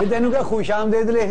ਵੀ ਤੈਨੂੰ ਕਿਹਾ ਖੁਸ਼ਾਮਦੀਦ ਲਿਖ,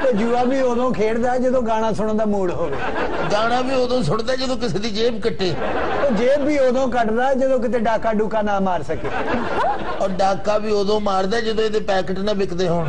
ਤੇ ਜੂਆ ਵੀ ਉਦੋਂ ਖੇਡਦਾ ਜਦੋਂ ਗਾਣਾ ਸੁਣਨ ਦਾ ਮੂਡ ਹੋਵੇ। ਗਾਣਾ ਵੀ ਉਦੋਂ ਸੁਣਦਾ ਜਦੋਂ ਕਿਸੇ ਦੀ ਜੇਬ ਕੱਟੇ। ਤੇ ਜੇਬ ਵੀ ਉਦੋਂ ਕੱਟਦਾ ਜਦੋਂ ਕਿਤੇ ਡਾਕਾ ਡੂਕਾ ਨਾ ਮਾਰ ਸਕੇ। ਔਰ ਡਾਕਾ ਵੀ ਉਦੋਂ ਮਾਰਦਾ ਜਦੋਂ ਇਹਦੇ ਪੈਕੇਟ ਨਾ ਵਿਕਦੇ ਹੋਣ।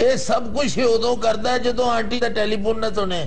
ਇਹ ਸਭ ਕੁਝ ਉਦੋਂ ਕਰਦਾ ਜਦੋਂ ਆਂਟੀ ਦਾ ਟੈਲੀਫੋਨ ਨਾ ਸੁਣੇ।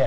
ਹੈ।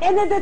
ਇਹਦੇ ਤੇ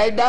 ਐਡਾ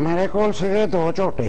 ਮੇਰੇ ਕੋਲ ਸੀਗੇ 2 ਝੋਟੇ।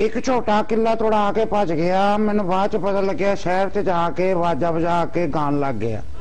ਇੱਕ ਝੋਟਾ ਕਿੱਲਾ ਤੋੜਾ ਕੇ ਭੱਜ ਗਿਆ, ਮੈਨੂੰ ਬਾਅਦ ਚ ਪਤਾ ਲੱਗਿਆ ਸ਼ਹਿਰ ਚ ਜਾ ਕੇ ਵਾਜਾ ਵਜਾ ਕੇ ਗਾਣ ਲੱਗ ਗਿਆ।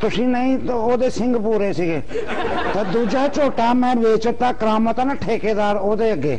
ਤੁਸੀਂ ਨਹੀਂ ਤਾਂ ਉਹਦੇ ਸਿੰਘ ਪੂਰੇ ਸੀਗੇ। ਤੇ ਦੂਜਾ ਝੋਟਾ ਮੈਂ ਵੇਚਤਾ ਕਰਾਮਤ ਨਾ ਠੇਕੇਦਾਰ ਉਹਦੇ ਅੱਗੇ,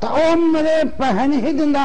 ਤਾਂ ਉਹ ਮੇਰੇ ਪੈਸੇ ਨਹੀਂ ਦਿੰਦਾ।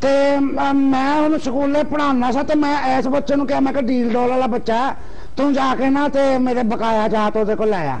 ਤੇ ਮੈਂ ਉਹਨੂੰ ਸਕੂਲੇ ਪੜਾਉਣਾ ਸੀ, ਤੇ ਮੈਂ ਇਸ ਬੱਚੇ ਨੂੰ ਕਿਹਾ, ਮੈਂ ਕਿਹਾ ਡੀਲ ਡੋਲ ਵਾਲਾ ਬੱਚਾ ਤੂੰ ਜਾ ਕੇ ਨਾ ਤੇ ਮੇਰੇ ਬਕਾਇਆ ਜਾਤ ਉਹਦੇ ਕੋਲ ਲਾਇਆ।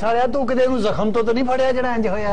ਸਾਲਿਆ ਤੂੰ ਕਿਤੇ ਨੂੰ ਜ਼ਖਮ ਤੋਂ ਨਹੀਂ ਫੜਿਆ ਜਿਹੜਾ ਇੰਜ ਹੋਇਆ?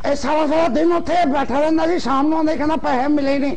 ਇਹ ਸਾਰਾ ਦਿਨ ਉੱਥੇ ਬੈਠਾ ਰਹਿੰਦਾ ਸੀ, ਸ਼ਾਮ ਨੂੰ ਆਉਂਦਾ ਕਹਿੰਦਾ ਪੈਸੇ ਮਿਲੇ ਨਹੀਂ।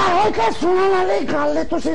ਆਹੋ ਕਿ ਸੁਣਨ ਵਾਲੀ ਗੱਲ ਹੈ, ਤੁਸੀਂ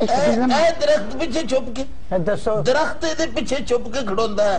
ਇੱਕ ਦਿਨ ਇਹ ਦਰਖਤ ਪਿੱਛੇ ਛੁਪ ਕੇ, ਇਹ ਦੱਸੋ ਦਰਖਤ ਇਹਦੇ ਪਿੱਛੇ ਛੁਪ ਕੇ ਖੜੋਂਦਾ ਹੈ।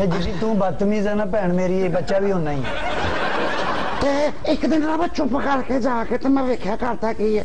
ਇਹ ਜਿਹੜੀ ਤੂੰ ਬਦਤਮੀਜ਼ ਹੈ ਨਾ ਭੈਣ ਮੇਰੀ, ਇਹ ਬੱਚਾ ਵੀ ਹੋਣਾ ਹੀ ਹੈ। ਤੇ ਇੱਕ ਦਿਨ ਨਾ ਮੈਂ ਚੁੱਪ ਕਰਕੇ ਜਾ ਕੇ ਤੇ ਮੈਂ ਵੇਖਿਆ ਕਰਦਾ ਕੀ ਹੈ।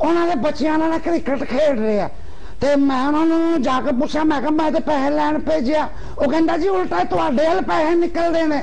ਉਹਨਾਂ ਦੇ ਬੱਚਿਆਂ ਨਾਲ ਕ੍ਰਿਕਟ ਖੇਡ ਰਹੇ ਆ, ਤੇ ਮੈਂ ਉਹਨਾਂ ਨੂੰ ਜਾ ਕੇ ਪੁੱਛਿਆ, ਮੈਂ ਕਿਹਾ ਮੈਂ ਤੇ ਪੈਸੇ ਲੈਣ ਭੇਜਿਆ। ਉਹ ਕਹਿੰਦਾ ਜੀ ਉਲਟਾ ਤੁਹਾਡੇ ਵੱਲ ਪੈਸੇ ਨਿਕਲਦੇ ਨੇ।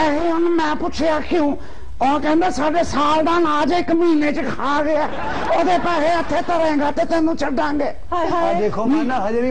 ਇਹ ਉਹਨੂੰ ਮੈਂ ਪੁੱਛਿਆ ਕਿਉਂ? ਉਹ ਕਹਿੰਦਾ ਸਾਡੇ ਸਾਲ ਦਾ ਅਨਾਜ 1 ਮਹੀਨੇ ਚ ਖਾ ਗਿਆ, ਉਹਦੇ ਪੈਸੇ ਇੱਥੇ ਧਰੇਗਾ ਤੇ ਤੈਨੂੰ ਛੱਡਾਂਗੇ। ਆ ਦੇਖੋ ਮਾਨਾ ਹਜੇ ਵੀ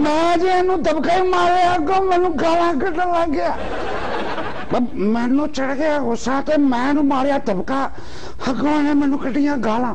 ਮੈਂ ਜੇ ਇਹਨੂੰ ਦਬਕੇ ਮਾਰਿਆ, ਅੱਗੋਂ ਮੈਨੂੰ ਗਾਲਾਂ ਕੱਢਣ ਲੱਗ ਗਿਆ। ਮੈਨੂੰ ਚੜ ਗਿਆ ਗੁੱਸਾ ਤੇ ਮੈਂ ਇਹਨੂੰ ਮਾਰਿਆ ਦਬਕਾ, ਅੱਗੋਂ ਇਹਨੇ ਮੈਨੂੰ ਕੱਢੀਆਂ ਗਾਲਾਂ।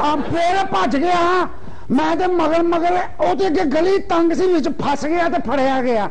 ਆ ਫੇਰ ਭੱਜ ਗਿਆ। ਮੈਂ ਤੇ ਮਗਰ ਉਹਦੇ ਅੱਗੇ ਗਲੀ ਤੰਗ ਸੀ, ਵਿੱਚ ਫਸ ਗਿਆ ਤੇ ਫੜਿਆ ਗਿਆ।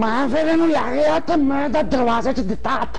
ਮੈਂ ਫਿਰ ਇਹਨੂੰ ਲੈ ਗਿਆ ਤੇ ਮੈਂ ਤਾਂ ਦਰਵਾਜ਼ੇ 'ਚ ਦਿੱਤਾ ਹੱਥ।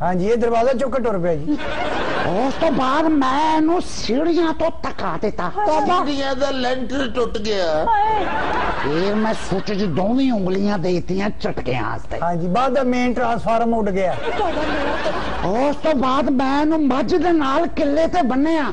ਹਾਂਜੀ ਇਹ ਦਰਵਾਜ਼ਾ ਚੁੱਕ ਕੇ ਟੁਰ ਪਿਆ ਜੀ। ਉਸ ਤੋਂ ਬਾਅਦ ਮੈਂ ਇਹਨੂੰ ਸੀੜੀਆਂ ਤੋਂ ਧੱਕਾ ਦਿੱਤਾ। ਸੀੜੀਆਂ ਦਾ ਲੈਂਟਰ ਟੁੱਟ ਗਿਆ। ਫਿਰ ਮੈਂ ਸੁੱਚ 'ਚ ਦੋਵੇਂ ਉਂਗਲੀਆਂ ਦੇ ਦਿੱਤੀਆਂ ਝਟਕਿਆਂ ਵਾਸਤੇ। ਹਾਂਜੀ ਬਾਅਦ ਦਾ ਮੇਨ ਟਰਾਂਸਫਾਰਮ ਉੱਡ ਗਿਆ। ਉਸ ਤੋਂ ਬਾਅਦ ਮੈਂ ਇਹਨੂੰ ਮੱਝ ਦੇ ਨਾਲ ਕਿੱਲੇ ਤੇ ਬੰਨਿਆ।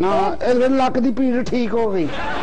ਨਾ ਇਹਦੇ ਲੱਕ ਦੀ ਪੀੜ ਠੀਕ ਹੋ ਗਈ।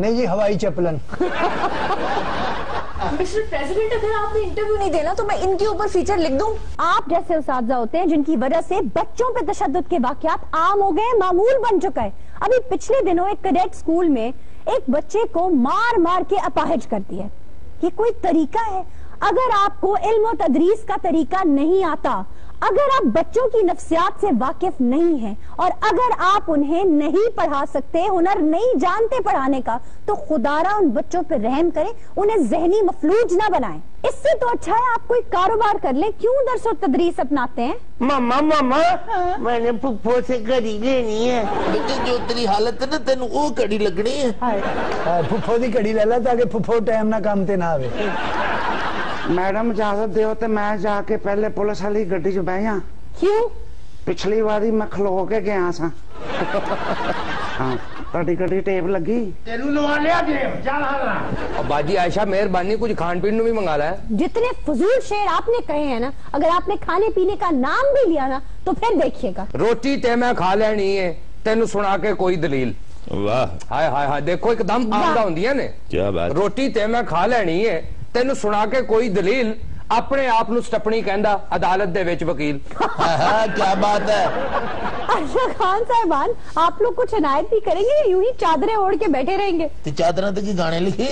نہیں جی ہوائی چپلن. مسٹر پریزیڈنٹ اگر آپ نے انٹرویو نہیں دینا تو میں ان کے اوپر فیچر لکھ دوں. آپ جیسے اساتذہ ہوتے ہیں جن کی وجہ سے بچوں پہ تشدد کے واقعات عام ہو گئے, معمول بن چکا ہے. ابھی پچھلے دنوں ایک کیڈٹ اسکول میں ایک بچے کو مار مار کے اپاہج کر دیا. یہ کوئی طریقہ ہے؟ اگر آپ کو علم و تدریس کا طریقہ نہیں آتا, اگر آپ بچوں کی نفسیات سے واقف نہیں ہیں, اور اگر آپ انہیں نہیں پڑھا سکتے, ہنر نہیں جانتے پڑھانے کا, تو خدارا ان بچوں پہ رحم کریں, انہیں ذہنی مفلوج نہ بنائیں. اس سے تو اچھا ہے آپ کوئی کاروبار کر لیں. کیوں درس و تدریس اپناتے ہیں؟ ماما میں نے پھپھو سے گھڑی لینی ہے. بیٹے جو تیری حالت ہے نا تین وہ گھڑی لگنی ہے. پھپھو دی گھڑی لے لا تاکہ پھپھو ٹائم نہ کام تے نہ آوے. میڈم اجازت دیو تے میں جا کے پہلے پولیس والی گڈی چ بہ جاں. کیوں؟ پچھلی واری میں کھلو کے گیا سا. ہاں تہاڈی گڈی ٹیپ لگی. تینوں لوا لیا ٹیپ. چل ہاں باجی عائشہ مہربانی کچھ کھان پین نو بھی منگا لا ہے. جتنے فضول شعر آپ نے کہے ہیں نا, اگر آپ نے کھانے پینے کا نام بھی لیا نا تو پھر دیکھیے گا. روٹی تے میں کھا لینی ہے, تینوں سنا کے کوئی دلیل. واہ ہائے ہائے ہائے, دیکھو ایک دم آمدہ ہوندیاں نے. کیا بات. روٹی تے میں کھا لینی ہے, تینوں سنا کے کوئی دلیل. اپنے آپ نو سٹپنی کہندا, عدالت دے وچ وکیل. کیا بات ہے. اچھا خان صاحبان, آپ لوگ کچھ عنایت بھی کریں گے, یوں ہی چادریں اوڑھ کے بیٹھے رہیں گے؟ تے چادراں تے کی گانے لکھے,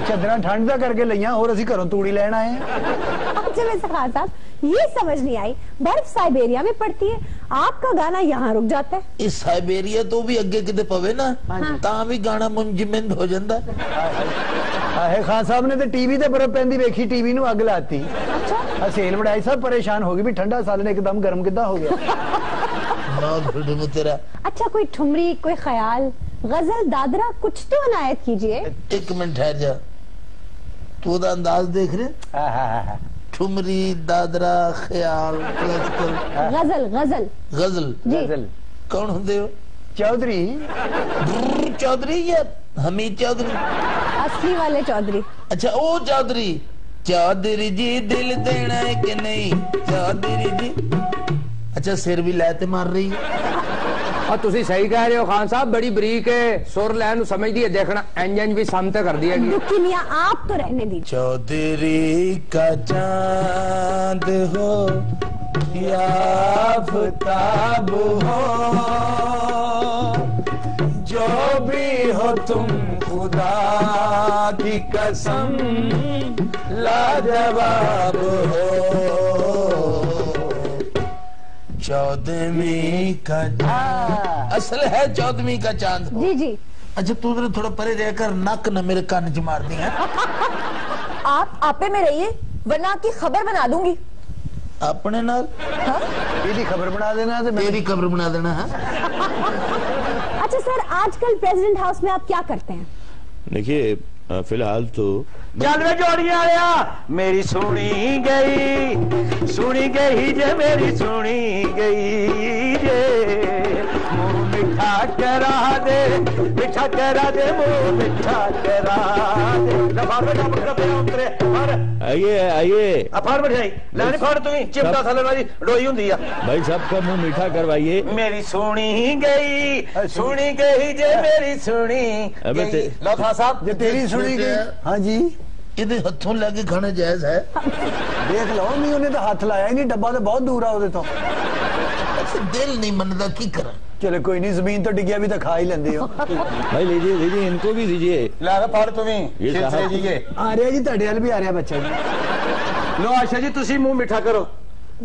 چادراں ٹھنڈ دا کر کے لئیاں, اور اسی گھروں توڑی لین آئے ہیں. اچھا ویسے خان صاحب یہ سمجھ نہیں آئی, برف سائبیریا میں پڑتی ہے, آپ کا گانا یہاں رک جاتا ہے. اس سائبیریا تو بھی اگے کتے پوے نا, تاں بھی گانا منجمد ہو جاندا. خان صاحب نے تو ٹی وی تے برف پیندی ویکھی, ٹی وی نو اگ لاتی. اچھا سیل بڑائی سب پریشان ہو گئی بھی ٹھنڈا سال نے ایک دم گرم کدا ہو گیا. اچھا کوئی ٹھمری, کوئی خیال, غزل, دادرا کچھ تو عنایت کیجئے. ایک منٹ ٹھہر جا, تو دا انداز دیکھ رہے, ٹھمری, دادرا, خیال, غزل. غزل غزل غزل کون ہوندے ہو؟ چودھری. چودھری یا حمید چودھری؟ اصلی والے چودھری. اچھا او چودھری. چودھری جی دل دینا ہے کہ نہیں چودھری جی. اچھا سر بھی لیتے مار رہی ہے. اور تسی صحیح کہہ رہے ہو خان صاحب, بڑی بریک ہے, سر لین سمجھ دیئے, دیکھنا انجن بھی سامتے کر دیا گیا. دکھی میاں آپ تو رہنے دیجئے. چودھری کا چاند ہو یا آفتاب ہو, جو بھی ہو تم خدا کی قسم لاجواب ہو. چودھویں کا اصل ہے چودھویں کا چاند. جی جی. اچھا تو ادھر تھوڑا پرے رہ کر نک نہ میرے کان چ مار دی. آپ آپے میں رہیے ورنہ آپ کی خبر بنا دوں گی. اپنے نال تیری خبر بنا دینا, تیری خبر بنا دینا. اچھا سر, آج کل پریزیڈنٹ ہاؤس میں آپ کیا کرتے ہیں؟ دیکھیے فی الحال تو چل میں جوڑی آیا, میری سنی گئی جے, میری سنی گئی جے, منہ میٹھا کرا دے, میٹھا کرا دے, منہ میٹھا کرا دے. لفار بیٹھا پکڑا پیا اترے, آئیے افار بیٹھائی لانی پھاڑ تمہیں چپتا تھا لناری ڈوئی ہوں دیا. بھائی سب کا منہ میٹھا کروائیے. میری سنی گئی جے, میری سنی گئی. لو تھا صاحب جو تیری سنی گئی. ہاں جی, یہ ہتھوں لے کے کھانا جائز ہے. دیکھ لو نہیں انہیں تو ہاتھ لایا ہی نہیں, ڈبا تو بہت دور آ تو. دل نہیں منتا کی کرا. چلے کوئی نہیں, زمین تو ڈگیا بھی تو کھا ہی لیندے ہو. بھائی لیجیے ان کو بھی دیجیے. لا پھاڑ تمہیں آ رہا جی, تھوڑے حل بھی آ رہا بچہ جی. لو آشا جی تسی منہ میٹھا کرو.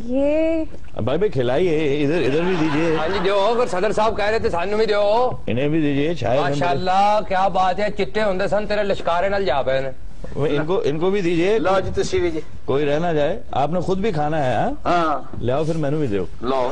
یہ بھائی کھلائیے, ادھر بھی دیجیے. ہاں جی دیو, اگر صدر صاحب کہہ رہے تھے سانو بھی دیو. انہیں بھی دیجیے. ماشاءاللہ کیا بات ہے, چٹے ہوندے سن تیرے لشکارے نال جا پے نے. ان کو بھی دیجیے. لو جی تسی بھی جی, کوئی رہنا جائے, آپ نے خود بھی کھانا ہے. ہاں لے آؤ پھر مینو بھی دیو. لو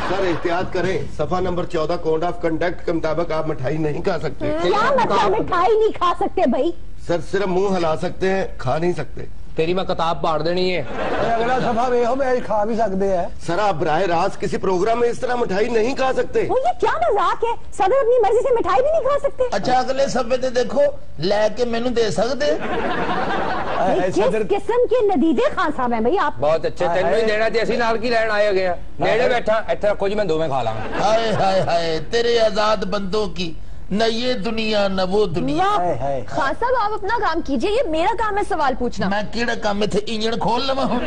سر احتیاط کریں, صفحہ نمبر 14 کوڈ آف کنڈکٹ کے مطابق آپ مٹھائی نہیں کھا سکتے. کیا مطلب مٹھائی نہیں کھا سکتے بھائی؟ سر صرف منہ ہلا سکتے ہیں, کھا نہیں سکتے. تیری میں کتاب پاڑ دینی ہے. اگلا صفحہ ویکھو, میں کھا بھی سکتے ہیں. سر آپ براہ راست کسی پروگرام میں اس طرح مٹھائی نہیں کھا سکتے. یہ کیا مذاق ہے, صدر اپنی مرضی سے مٹھائی بھی نہیں کھا سکتے. اچھا اگلے صفحے تے دیکھو, لے کے مینوں دے سکتے. کس قسم کے ندیدے خان صاحب ہیں بھائی آپ. بہت اچھے, تینوں ہی دینا تے اسی نال کی لین آئے گئے. نیڑے بیٹھا ایتھے رکھو جی, میں دو میں کھا لاں. ہائے ہائے ہائے, تیرے آزاد بندوں کی نہ یہ دنیا نہ وہ دنیا. خان صاحب آپ اپنا کام کیجئے, یہ میرا کام ہے سوال پوچھنا. میں کیڑا کام میں تھے انجن کھول لما ہوں,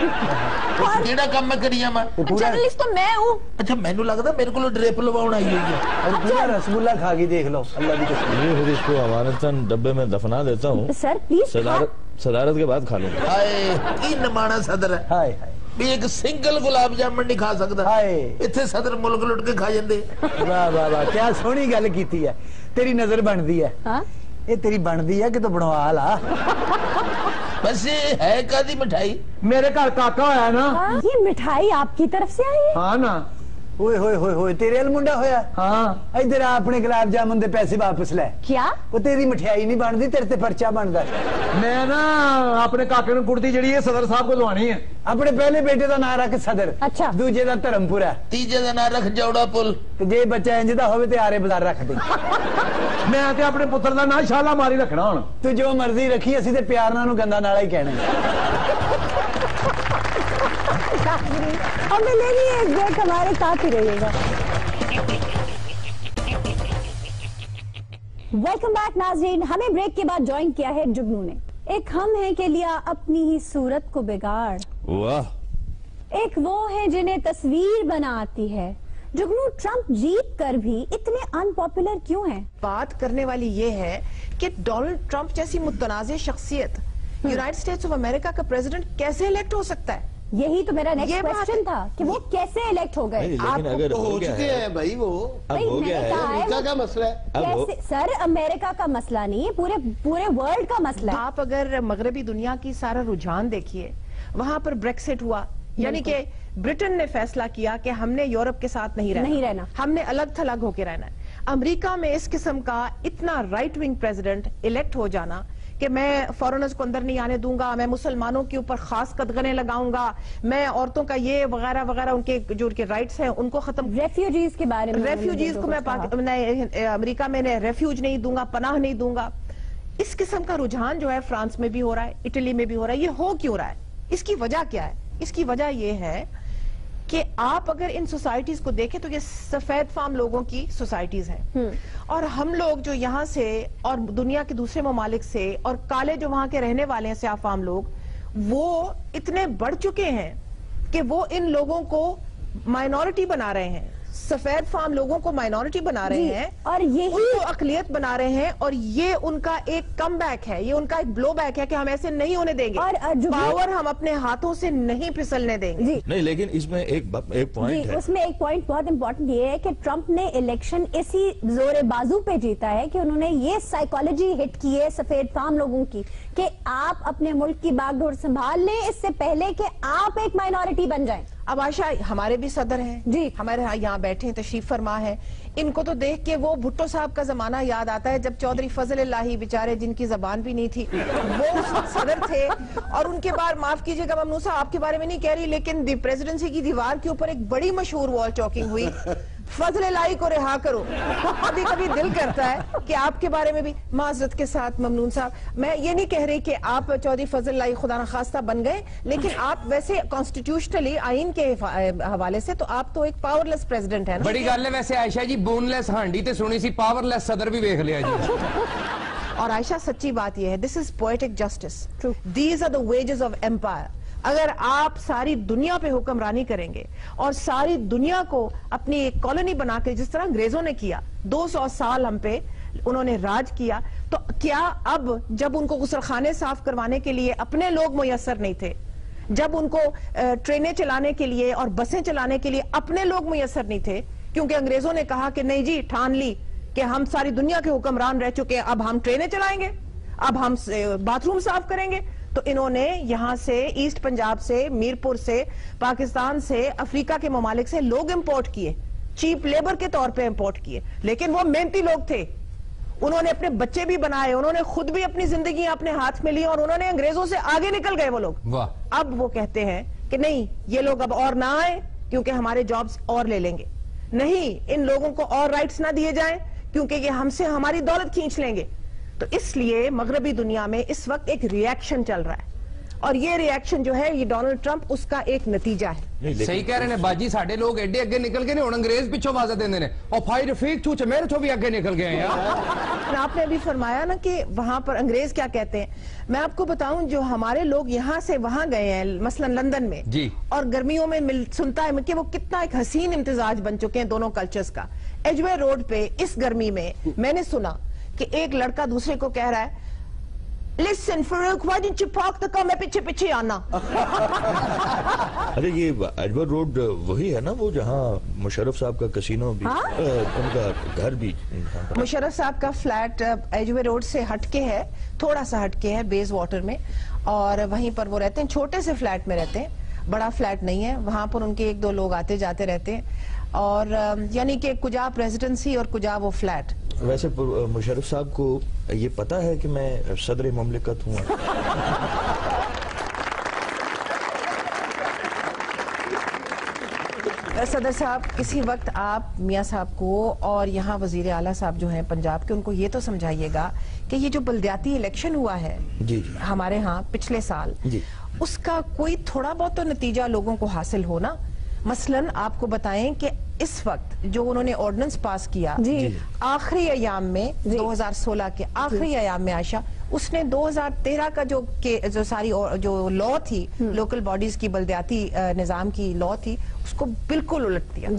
کیڑا کام میں کریے میں جرنلسٹ تو میں ہوں. اچھا مینو لگتا میرے کو ڈریپ لواؤں آئی ہوئی ہے, اور پورا رسگلہ کھا کے دیکھ لو اللہ کی قسم. یہ پھر اس کو امانتاً ڈبے میں دفنا دیتا ہوں سر پلیز, صدارت کے بعد کھا لوں. ہائے کی نمانا صدر ہے, ہائے ہائے بھی ایک سنگل گلاب جامن نہیں کھا سکتا, اتنے صدر ملک لٹ کے کھا جاندے. واہ واہ واہ, کیا سونی گل کیتی ہے. تیری نظر بندی ہے, یہ تیری بندی ہے کہ تو بنوا لا. بس یہ ہے کادی مٹھائی, میرے گھر کاکا ہویا نا. یہ مٹھائی آپ کی طرف سے آئی ہے؟ ہاں نا. ہوئے ہوئے ہوئے ہوئے, تیرے المنڈا ہویا. ہاں ادھر اپنے گلاب جامن دے پیسے واپس لے. کیا وہ تیری مٹھائی نہیں بنتی, تیرے تے پرچہ بنتا ہے. میں نا اپنے کاکے نو کڑتی جڑی ہے صدر صاحب کو لوانی ہے. اپنے پہلے بیٹے دا نام رکھ صدر, اچھا دوجے دا دھرمپورہ, تیجے دا نام رکھ جوڑا پل, تے جے بچہ انج دا ہوے تے آرے بازار رکھ دے. میں تے اپنے پتر دا نام شالا ماری رکھنا ہن. تو جو مرضی رکھی, اسی تے پیار نال گندا نالا ہی کہنا. ہمیں لے لیے ایک بریک, ہمارے ساتھ ہی رہیے گا. ویلکم بیک ناظرین, ہمیں بریک کے بعد جوائن کیا ہے جگنو نے. ایک ہم ہیں کہ لیا اپنی ہی صورت کو بگاڑ, واہ. ایک وہ ہیں جنہیں تصویر بناتی ہے. جگنو, ٹرمپ جیت کر بھی اتنے ان پاپولر کیوں ہیں؟ بات کرنے والی یہ ہے کہ ڈونلڈ ٹرمپ جیسی متنازع شخصیت یونائیٹڈ اسٹیٹس آف امریکہ کا پریزیڈنٹ کیسے الیکٹ ہو سکتا ہے؟ یہی تو میرا نیکسٹ کوسچن تھا کہ وہ کیسے الیکٹ ہو گئے. لیکن اگر ہو چکے ہیں بھائی, وہ اب ہو گیا ہے, امریکہ کا مسئلہ ہے. سر امریکہ کا مسئلہ نہیں ہے, پورے ورلڈ کا مسئلہ ہے. آپ اگر مغربی دنیا کی سارا رجحان دیکھیے, وہاں پر بریکسٹ ہوا, یعنی کہ برٹن نے فیصلہ کیا کہ ہم نے یورپ کے ساتھ نہیں رہنا, ہم نے الگ تھلگ ہو کے رہنا ہے. امریکہ میں اس قسم کا اتنا رائٹ ونگ پریزیڈنٹ الیکٹ ہو جانا کہ میں فورنرز کو اندر نہیں آنے دوں گا, میں مسلمانوں کے اوپر خاص قدغنیں لگاؤں گا, میں عورتوں کا یہ وغیرہ وغیرہ, ان کے جو ان کے رائٹس ہیں ان کو ختم. ریفیوجیز کے بارے میں, ریفیوجیز کو میں امریکہ میں ریفیوج نہیں دوں گا, پناہ نہیں دوں گا. اس قسم کا رجحان جو ہے فرانس میں بھی ہو رہا ہے, اٹلی میں بھی ہو رہا ہے. یہ ہو کیوں رہا ہے؟ اس کی وجہ کیا ہے؟ اس کی وجہ یہ ہے کہ آپ اگر ان سوسائٹیز کو دیکھیں تو یہ سفید فام لوگوں کی سوسائٹیز ہیں, اور ہم لوگ جو یہاں سے اور دنیا کے دوسرے ممالک سے, اور کالے جو وہاں کے رہنے والے ہیں سیاہ فام لوگ, وہ اتنے بڑھ چکے ہیں کہ وہ ان لوگوں کو مائنورٹی بنا رہے ہیں. سفید فام لوگوں کو مائنورٹی بنا رہے ہیں, اور یہی کو اقلیت بنا رہے ہیں, اور یہ ان کا ایک کم بیک ہے, یہ ان کا ایک بلو بیک ہے کہ ہم ایسے نہیں ہونے دیں گے, پاور ہم اپنے ہاتھوں سے نہیں پھسلنے دیں گے. نہیں, لیکن اس میں ایک پوائنٹ ہے, اس میں ایک پوائنٹ بہت امپورٹنٹ یہ ہے کہ ٹرمپ نے الیکشن اسی زور بازو پہ جیتا ہے کہ انہوں نے یہ سائیکالوجی ہٹ کی ہے سفید فام لوگوں کی کہ آپ اپنے ملک کی باغ ڈور سنبھال لیں اس سے پہلے کہ آپ ایک مائنورٹی بن جائیں. اب عائشہ, ہمارے بھی صدر ہیں جی, ہمارے یہاں بیٹھے ہیں, تشریف فرما ہے. ان کو تو دیکھ کے وہ بھٹو صاحب کا زمانہ یاد آتا ہے جب چودھری فضل اللہ بیچارے, جن کی زبان بھی نہیں تھی, وہ اس وقت صدر تھے. اور ان کے بعد, معاف کیجئے گا ممنون صاحب, آپ کے بارے میں نہیں کہہ رہی, لیکن پریزیڈنسی کی دیوار کے اوپر ایک بڑی مشہور وال چاکنگ ہوئی, فضل الہی کو رہا کرو. کبھی کبھی دل کرتا ہے کہ آپ کے بارے میں بھی, معذرت کے ساتھ ممنون صاحب, میں یہ نہیں کہہ رہی کہ آپ چودھری فضل الہی خدا نخواستہ بن گئے, لیکن آپ ویسے کانسٹیٹیوشنلی آئین کے حوالے سے تو آپ تو ایک پاور لیس پریزیڈنٹ ہیں. بڑی گل ہے ویسے عائشہ جی, بون لیس ہانڈی تے سنی سی, پاور لیس صدر بھی دیکھ لیا جی. اور عائشہ سچی بات یہ ہے, this is poetic justice, these are the wages of empire. اگر آپ ساری دنیا پہ حکمرانی کریں گے اور ساری دنیا کو اپنی ایک کالونی بنا کے, جس طرح انگریزوں نے کیا 200 سال ہم پہ انہوں نے راج کیا, تو کیا اب جب ان کو غسل خانے صاف کروانے کے لیے اپنے لوگ میسر نہیں تھے, جب ان کو ٹرینیں چلانے کے لیے اور بسیں چلانے کے لیے اپنے لوگ میسر نہیں تھے, کیونکہ انگریزوں نے کہا کہ نہیں جی, ٹھان لی کہ ہم ساری دنیا کے حکمران رہ چکے ہیں, اب ہم ٹرینیں چلائیں گے, اب ہم باتھ روم صاف کریں گے, تو انہوں نے یہاں سے ایسٹ پنجاب سے, میرپور سے, پاکستان سے, افریقہ کے ممالک سے لوگ امپورٹ کیے, چیپ لیبر کے طور پہ امپورٹ کیے, لیکن وہ محنتی لوگ تھے, انہوں نے اپنے بچے بھی بنائے, انہوں نے خود بھی اپنی زندگی اپنے ہاتھ میں لی, اور انہوں نے انگریزوں سے آگے نکل گئے وہ لوگ. اب وہ کہتے ہیں کہ نہیں, یہ لوگ اب اور نہ آئیں کیونکہ ہمارے جابز اور لے لیں گے, نہیں ان لوگوں کو اور رائٹس نہ دیے جائیں کیونکہ یہ ہم سے ہماری دولت کھینچ لیں گے. تو اس لیے مغربی دنیا میں اس وقت ایک ریاکشن چل رہا ہے. اور یہ ریئیکشن جو ہے یہ ڈونلڈ ٹرمپ اس کا ایک نتیجہ ہے. صحیح کہہ رہے ہیں باجی, ساڈے لوگ ایڈے اگے نکل گئے نے, ہن انگریز پیچھے آواز دیندے نے او بھائی رفیق تو میرے تو بھی اگے نکل گئے ہیں یار. آپ نے ابھی فرمایا نا کہ وہاں پر انگریز کیا کہتے ہیں, میں آپ کو بتاؤں جو ہمارے لوگ یہاں سے وہاں گئے ہیں مثلا لندن میں جی, اور گرمیوں میں سنتا ہے کہ وہ کتنا ایک حسین امتزاج بن چکے ہیں دونوں کلچرز کا. ایجوے روڈ پہ اس گرمی میں نے سنا کہ ایک لڑکا دوسرے کو کہہ رہا ہے Listen Farouk, why didn't you park the car? میں پیچھے پیچھے آنا. ارے یہ ایڈورڈ روڈ وہی ہے نا وہ جہاں مشرف صاحب کا کسینو بھی, ان کا گھر بھی. مشرف صاحب کا فلیٹ ایجوے روڈ سے ہٹ کے ہے, تھوڑا سا ہٹ کے ہے بیز واٹر میں, اور وہیں پر وہ رہتے ہیں, چھوٹے سے فلیٹ میں رہتے ہیں, بڑا فلیٹ نہیں ہے. وہاں پر ان کے ایک دو لوگ آتے جاتے رہتے ہیں, اور یعنی کہ کجا پریزیڈنسی اور کجا وہ فلیٹ. ویسے مشرف صاحب کو یہ پتا ہے کہ میں صدر مملکت ہوں؟ صدر صاحب کسی وقت آپ میاں صاحب کو اور یہاں وزیر اعلیٰ صاحب جو ہیں پنجاب کے, ان کو یہ تو سمجھائیے گا کہ یہ جو بلدیاتی الیکشن ہوا ہے ہمارے ہاں پچھلے سال, اس کا کوئی تھوڑا بہت تو نتیجہ لوگوں کو حاصل ہونا. مثلاً آپ کو بتائیں کہ اس وقت جو انہوں نے آرڈیننس پاس کیا آخری ایام میں 2016 کے آخری ایام میں, عائشہ اس نے 2013 کا جو ساری جو لا تھی لوکل باڈیز کی, بلدیاتی نظام کی لا تھی, اس کو بالکل الٹ دیا.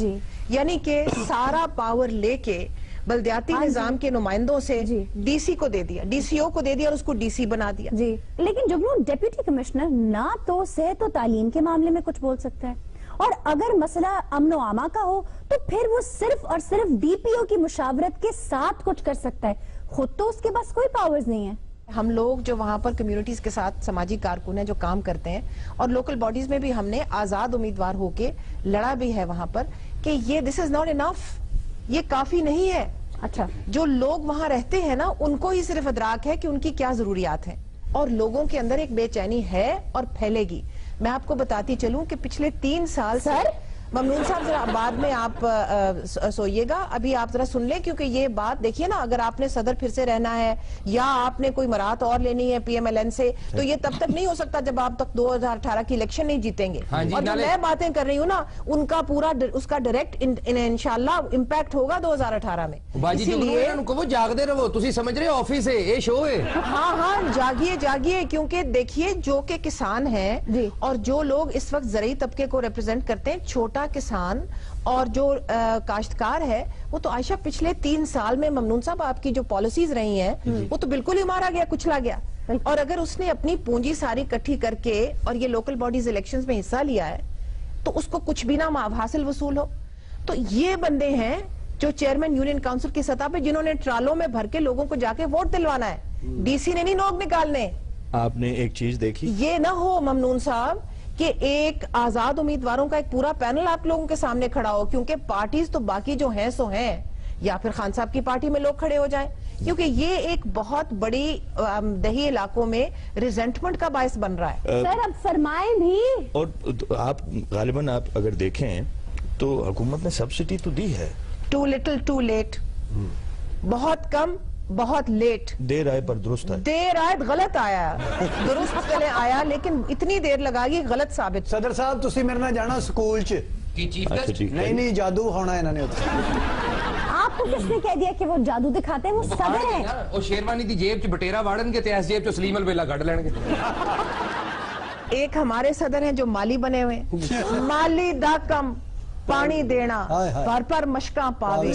یعنی کہ سارا پاور لے کے بلدیاتی نظام کے نمائندوں سے ڈی سی کو دے دیا, ڈی سی او کو دے دیا, اور اس کو ڈی سی بنا دیا. لیکن جگنو ڈیپٹی کمشنر نہ تو صحت و تعلیم کے معاملے میں کچھ بول سکتا ہے, اور اگر مسئلہ امن و امان کا ہو تو پھر وہ صرف اور صرف ڈی پی او کی مشاورت کے ساتھ کچھ کر سکتا ہے, خود تو اس کے پاس کوئی پاورز نہیں ہے. ہم لوگ جو وہاں پر کمیونٹیز کے ساتھ سماجی کارکن ہیں جو کام کرتے ہیں, اور لوکل باڈیز میں بھی ہم نے آزاد امیدوار ہو کے لڑا بھی ہے وہاں پر کہ یہ دس از ناٹ انف, یہ کافی نہیں ہے. اچھا, جو لوگ وہاں رہتے ہیں نا ان کو ہی صرف ادراک ہے کہ ان کی کیا ضروریات ہیں, اور لوگوں کے اندر ایک بے چینی ہے اور پھیلے گی. میں آپ کو بتاتی چلوں کہ پچھلے 3 سال سے ممنون صاحب ذرا بعد میں آپ سوئیے گا, ابھی آپ ذرا سن لیں, کیونکہ یہ بات دیکھیے نا, اگر آپ نے صدر پھر سے رہنا ہے یا آپ نے کوئی مراحت اور لینی ہے پی ایم ایل این سے, تو یہ تب تک نہیں ہو سکتا جب آپ تک 2018 کی الیکشن نہیں جیتیں گے. اور جو میں باتیں کر رہی ہوں نا ان کا پورا اس کا ڈائریکٹ انشاءاللہ امپیکٹ ہوگا 2018 میں. اسی لیے وہ جاگتے رہو, تسی سمجھ رہے آفس ہے یہ شو ہے. ہاں جاگیے جاگیے, کیونکہ دیکھیے جو کہ کسان ہیں اور جو لوگ اس وقت زرعی طبقے کو ریپرزینٹ کرتے ہیں, چھوٹا کسان اور جو کاشتکار ہے, وہ تو عائشہ پچھلے 3 سال میں ممنون صاحب آپ کی جو پالیسیز رہی ہیں وہ تو بالکل ہی مارا گیا, کچلا گیا. اور اگر اس نے اپنی پونجی ساری کٹھی کر کے اور یہ لوکل باڈیز الیکشنز میں حصہ لیا ہے تو اس کو کچھ بھی نہ حاصل وصول ہو. تو یہ بندے ہیں جو چیئرمین یونین کاؤنسل کی سطح پہ جنہوں نے ٹرالوں میں بھر کے لوگوں کو جا کے ووٹ دلوانا ہے, ڈی سی نے نہیں نوک نکالنے. آپ نے ایک چیز دیکھی, یہ نہ ہو ممنون صاحب کہ ایک آزاد امیدواروں کا ایک پورا پینل آپ لوگوں کے سامنے کھڑا ہو, کیونکہ پارٹیز تو باقی جو ہیں سو ہیں, یا پھر خان صاحب کی پارٹی میں لوگ کھڑے ہو جائیں, کیونکہ یہ ایک بہت بڑی دیہی علاقوں میں ریزنٹمنٹ کا باعث بن رہا ہے. سر اب فرمائیں بھی. اور آپ غالباً آپ اگر دیکھیں تو حکومت نے سبسڈی تو دی ہے, ٹو لٹل ٹو لیٹ, بہت کم بہت لیٹ. دیر آئے پر درست ہے, دیر آئے غلط آیا, درست چلے آیا لیکن اتنی دیر لگا گی غلط ثابت. صدر صاحب تسی میرے نہ جانا سکول چ نہیں جادو ہونا انہوں نے. آپ کو کس نے کہہ دیا کہ وہ جادو دکھاتے ہیں, وہ صدر ہیں. وہ شیروانی دی جیب چ بٹیرا واڑن گے تے اس جیب چ سلیم الویلا کڈ لین گے. ایک ہمارے صدر ہیں جو مالی بنے ہوئے, مالی دا کم پانی دینا پر مشکاں پاوے,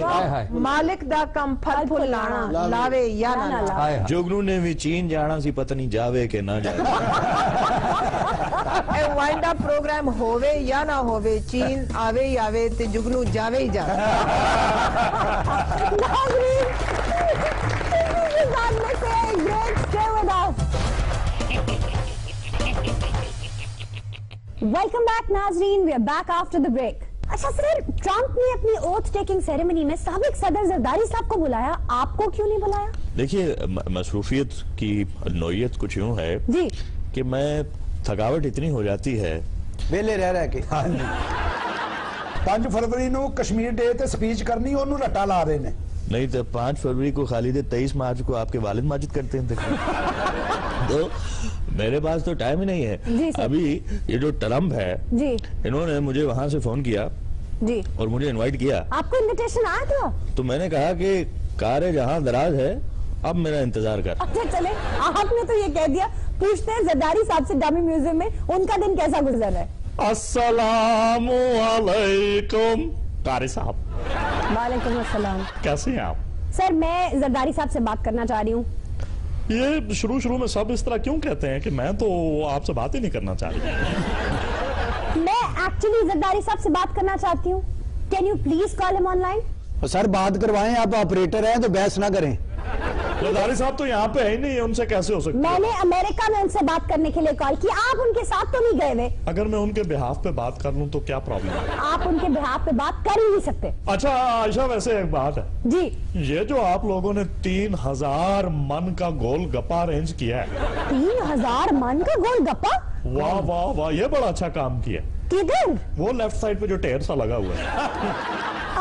مالک دا کم پھل پھل لانا لاوے یا نہ لاوے. جوگنو نے بھی چین جانا سی, پتہ نہیں جاوے کہ نہ جاوے. اے وائنڈ اپ پروگرام ہووے یا نہ ہووے, چین آوے ہی آوے تے جوگنو جاوے ہی جاوے. ویلکم بیک ناظرین, we are back after the break. اچھا سر, ٹرمپ نے اپنی اوتھ ٹیکنگ سیریمنی میں سابق صدر زرداری صاحب کو بلایا, آپ کو کیوں نہیں بلایا؟ دیکھیے مصروفیت کی نوعیت کچھ یوں ہے جی کہ میں تھکاوٹ اتنی ہو جاتی ہے ویلے رہ کے. 5 فروری نو کشمیر ڈے تے سپیچ کرنی, انہوں رٹا لا رہے نے. نہیں تو 5 فروری کو خالد 23 مارچ کو آپ کے والد ماجد کرتے ہیں. تو میرے پاس تو ٹائم ہی نہیں ہے. ابھی یہ جو ٹرمپ ہے انہوں نے مجھے وہاں سے فون کیا جی اور مجھے انوائٹ کیا. آپ کو انویٹیشن آیا تھا؟ تو میں نے کہا کہ کار جہاں دراز ہے اب میرا انتظار کر. اچھا چلے آپ نے تو یہ کہہ دیا. پوچھتے ہیں زرداری صاحب سے ڈمی میوزیم میں ان کا دن کیسا گزر رہا ہے. السلام علیکم قاری صاحب. وعلیکم السلام. کیسے ہیں آپ؟ سر میں زرداری صاحب سے بات کرنا چاہ رہی ہوں. یہ شروع میں سب اس طرح کیوں کہتے ہیں کہ میں تو آپ سے بات ہی نہیں کرنا چاہ رہی. میں ایکچولی زرداری صاحب سے بات کرنا چاہتی ہوں. کین یو پلیز کال ہم آن لائن؟ سر بات کروائیں, آپ آپریٹر ہیں تو بحث نہ کریں. زرداری صاحب تو یہاں پہ ہے ہی نہیں ہے, ان سے کیسے ہو سکتا؟ میں نے امریکہ میں ان سے بات کرنے کے لیے کال کی. آپ ان کے ساتھ تو نہیں گئے ہوئے؟ اگر میں ان کے بہاف پہ بات کر لوں تو کیا پرابلم ہے؟ آپ ان کے بہاف پہ بات کر ہی نہیں سکتے. اچھا عائشہ ویسے ایک بات ہے جی, یہ جو آپ لوگوں نے 3000 من کا گول گپا ارینج کیا ہے. 3000 من کا گول گپا؟ واہ واہ واہ, یہ بڑا اچھا کام کیا. کدھر؟ وہ لیفٹ سائڈ پہ جو ٹیر سا لگا ہوا ہے.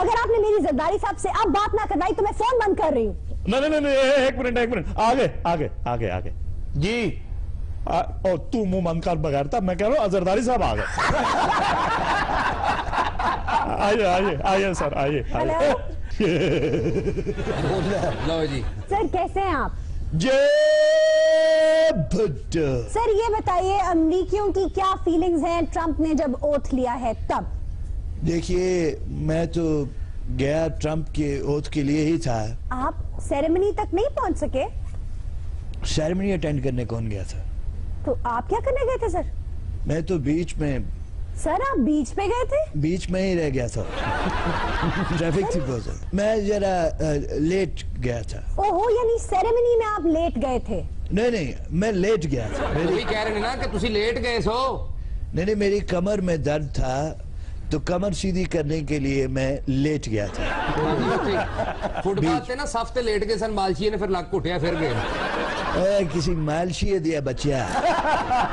اگر آپ نے میری زرداری صاحب سے اب بات نہ کروائی تو میں فون بند کر رہی ہوں. نہیں ایک منٹ آگے جی. تو منہ بند کر بغیر تھا, میں کہہ رہا ہوں زرداری صاحب آ گئے. آئیے سر آئیے. سر کیسے ہیں آپ؟ سر یہ بتائیے امریکیوں کی کیا فیلنگز ہیں ٹرمپ نے جب اوتھ لیا ہے تب؟ دیکھیے میں تو گیا ٹرمپ کے اوتھ کے لیے ہی تھا. آپ سیریمنی تک نہیں پہنچ سکے؟ سیریمنی اٹینڈ کرنے کون گیا تھا؟ تو آپ کیا کرنے گئے تھے سر؟ میں تو بیچ میں. سر آپ بیچ پہ گئے تھے؟ بیچ میں ہی رہ گیا تھا, ٹریفک تھی بہت زیادہ, میں ذرا لیٹ گیا تھا. اوہو, یعنی سیریمنی میں آپ لیٹ گئے تھے؟ نہیں میں لیٹ گیا تھا. وہی کہہ رہے ہیں نا کہ تسی لیٹ گئے سو. نہیں میری کمر میں درد تھا تو کمر سیدھی کرنے کے لیے میں لیٹ گیا تھا. فٹ پاتھ تے نا صف تے لیٹ گئے سن, مالشی نے پھر لگ کٹیا پھر گئے. کسی مالشی دیا بچیا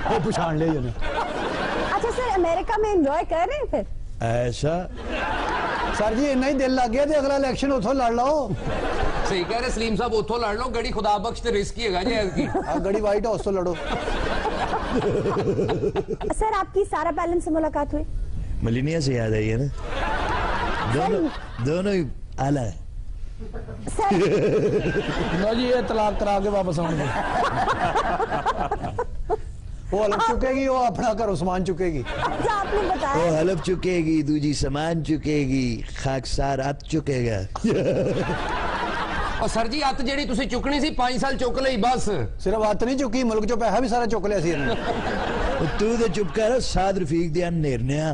وہ پچھان لے جانا. اچھا سر امریکہ میں انجوائے کر رہے ہیں پھر؟ ایسا سر جی اتنا ہی دل لگ گیا تو اگلا الیکشن اتھوں لڑ لو. صحیح کہہ رہے سلیم صاحب, اتھوں لڑ لو. گڑی خدا بخش تے رسکی ہے گا جی ایسکی. گڑی وائٹ ہاؤس تو لڑو. سر آپ کی سارا پیلن سے ملاقات ہوئی؟ ملینیا سے یاد آئی ہے نا, دونوں ہی آلہ ہے. جی یہ طلاق کرا کے واپس آؤں گے. وہ حلف چکے گی, وہ اپنا گھر سامان چکے گی. آپ نے بتایا وہ حلف چکے گی, دوجی سامان چکے گی, خاکسار ات چکے گا. اور سر جی ات جیڑی تسی چکنی سی 5 سال چک لئی بس. صرف ات نہیں چکی, ملک چو پیسہ بھی سارا چک لیا سی. تو دے چپ کر ساد رفیق دیا نیرنیا.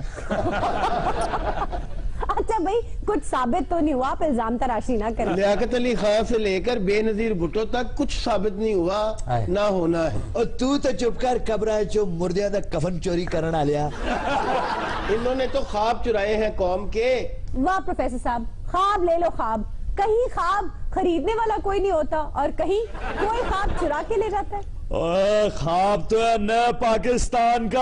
اچھا بھائی کچھ ثابت تو نہیں ہوا, آپ الزام تراشی نہ کریں. لیاقت علی خان سے لے کر بے نظیر بھٹو تک کچھ ثابت نہیں ہوا, نہ ہونا ہے. اور تو چپ کر قبرہ چو مردیاں دا کفن چوری کرنا لیا. انہوں نے تو خواب چرائے ہیں قوم کے. واہ پروفیسر صاحب, خواب لے لو خواب. کہیں خواب خریدنے والا کوئی نہیں ہوتا اور کہیں کوئی خواب چرا کے لے جاتا ہے. خواب تو ہے نئے پاکستان کا.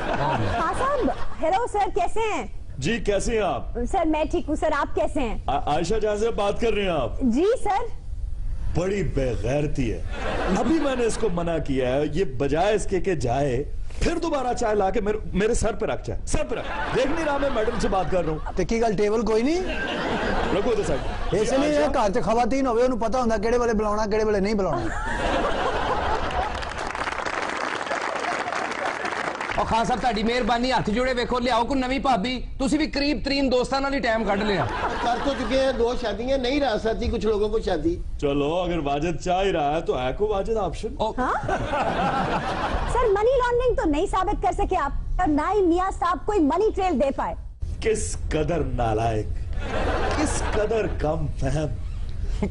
ہاں صاحب. ہیلو سر, کیسے ہیں؟ جی کیسے ہیں آپ؟ سر میں ٹھیک ہوں سر, آپ کیسے ہیں؟ عائشہ جہاں سے بات کر رہے ہیں آپ؟ جی سر. بڑی بے غیرتی ہے. ابھی میں نے اس کو منع کیا ہے, یہ بجائے اس کے کہ جائے پھر دوبارہ چائے لا کے میرے سر پہ رکھ جائے. سر پہ رکھ, دیکھ نہیں رہا میں میڈم سے بات کر رہا ہوں. تکی گل ٹیبل کوئی نہیں رکھو تو سائڈ. اس لیے گھر چ خواتین ہوئے انہوں پتا ہوتا کہڑے والے بلاؤنا کہڑے والے نہیں بلاؤنا. اور خان صاحب تہاڈی مہربانی, ہاتھ جوڑے ویکھو, لیاؤ کوئی نویں بھابی. تسی بھی قریب ترین دوستاں نال ہی ٹائم کڈ لیا. کر تو چکے ہیں 2 شادیاں, نہیں رہ سکتی کچھ لوگوں کو شادی. چلو اگر واجد چاہ ہی رہا ہے تو ہے کوئی واجد آپشن. سر منی لانڈرنگ تو نہیں ثابت کر سکے آپ, اور نہ ہی میاں صاحب کوئی منی ٹریل دے پائے. کس قدر نالائق, کس قدر کم فہم,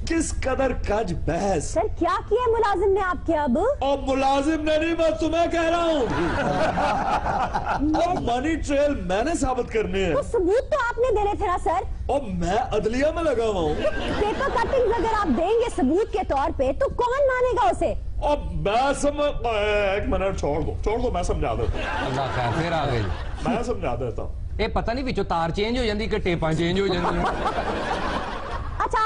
کس قدر کج بحث. سر کیا کیا ملازم نے آپ کے اب؟ اور ملازم نے نہیں, میں تمہیں کہہ رہا ہوں. اب منی ٹریل میں نے ثابت کرنے ہیں. تو ثبوت تو آپ نے دینے تھے نا سر. اور میں عدلیہ میں لگا ہوا ہوں. پیپر کٹنگ اگر آپ دیں گے ثبوت کے طور پہ تو کون مانے گا اسے؟ اب میں ایک منٹ چھوڑ دو میں سمجھا دیتا ہوں. اللہ خیر, پھر آ گئے. میں سمجھا دیتا ہوں. یہ پتہ نہیں وچوں تار چینج ہو جاندی کہ ٹیپاں چینج ہو جاندی. اچھا